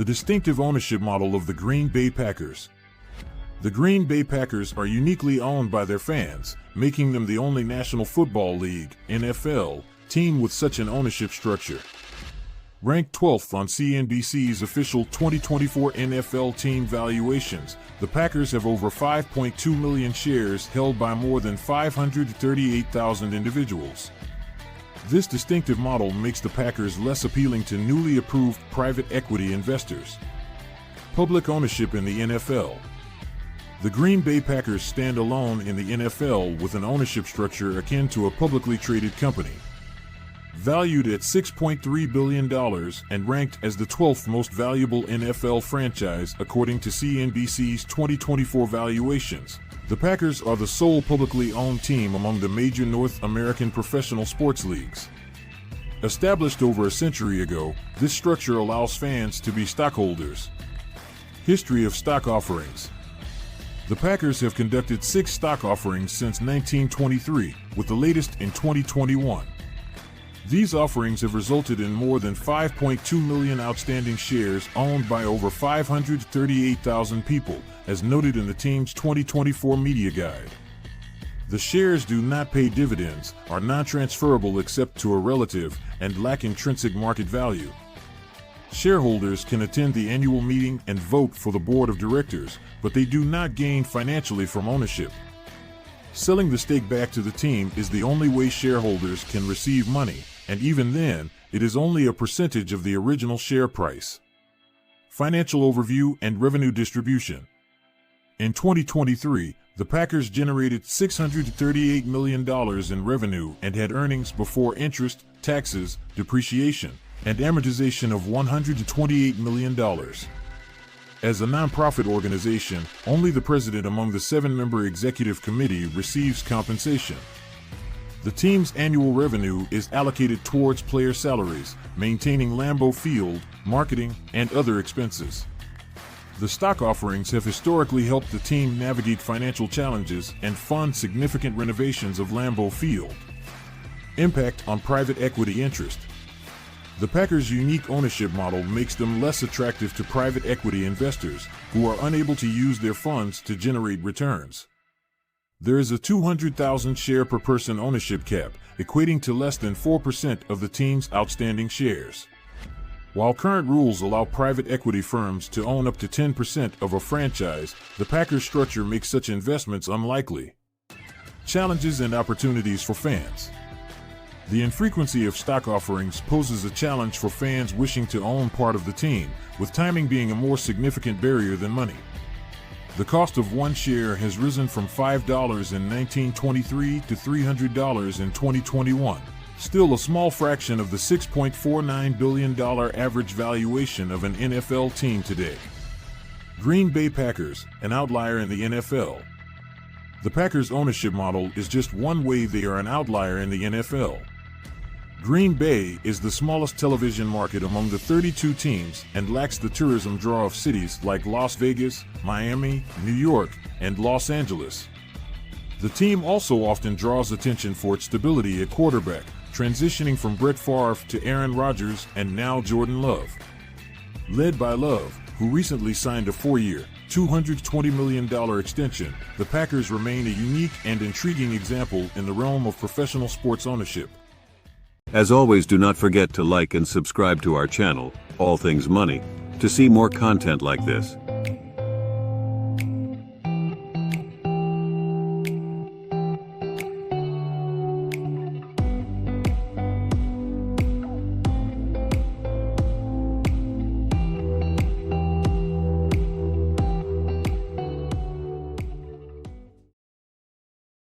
The distinctive ownership model of the Green Bay Packers. The Green Bay Packers are uniquely owned by their fans, making them the only National Football League (NFL) team with such an ownership structure. Ranked 12th on CNBC's official 2024 NFL Team Valuations, the Packers have over 5.2 million shares held by more than 538,000 individuals. This distinctive model makes the Packers less appealing to newly approved private equity investors. Public ownership in the NFL. The Green Bay Packers stand alone in the NFL with an ownership structure akin to a publicly traded company. Valued at $6.3 billion and ranked as the 12th most valuable NFL franchise according to CNBC's 2024 valuations, the Packers are the sole publicly owned team among the major North American professional sports leagues. Established over a century ago, this structure allows fans to be stockholders. History of stock offerings. The Packers have conducted 6 stock offerings since 1923, with the latest in 2021. These offerings have resulted in more than 5.2 million outstanding shares owned by over 538,000 people, as noted in the team's 2024 media guide. The shares do not pay dividends, are non-transferable except to a relative, and lack intrinsic market value. Shareholders can attend the annual meeting and vote for the board of directors, but they do not gain financially from ownership. Selling the stake back to the team is the only way shareholders can receive money, and even then, it is only a percentage of the original share price. Financial overview and revenue distribution. In 2023, the Packers generated $638 million in revenue and had earnings before interest, taxes, depreciation, and amortization of $128 million. As a nonprofit organization, only the president among the 7-member executive committee receives compensation. The team's annual revenue is allocated towards player salaries, maintaining Lambeau Field, marketing, and other expenses. The stock offerings have historically helped the team navigate financial challenges and fund significant renovations of Lambeau Field. Impact on private equity interest. The Packers' unique ownership model makes them less attractive to private equity investors, who are unable to use their funds to generate returns. There is a 200,000 share per person ownership cap, equating to less than 4% of the team's outstanding shares. While current rules allow private equity firms to own up to 10% of a franchise, the Packers' structure makes such investments unlikely. Challenges and opportunities for fans. The infrequency of stock offerings poses a challenge for fans wishing to own part of the team, with timing being a more significant barrier than money. The cost of one share has risen from $5 in 1923 to $300 in 2021, still a small fraction of the $6.49 billion average valuation of an NFL team today. Green Bay Packers, an outlier in the NFL. The Packers' ownership model is just one way they are an outlier in the NFL. Green Bay is the smallest television market among the 32 teams and lacks the tourism draw of cities like Las Vegas, Miami, New York, and Los Angeles. The team also often draws attention for its stability at quarterback, transitioning from Brett Favre to Aaron Rodgers and now Jordan Love. Led by Love, who recently signed a 4-year, $220 million extension, the Packers remain a unique and intriguing example in the realm of professional sports ownership. As always, do not forget to like and subscribe to our channel, All Things Money, to see more content like this.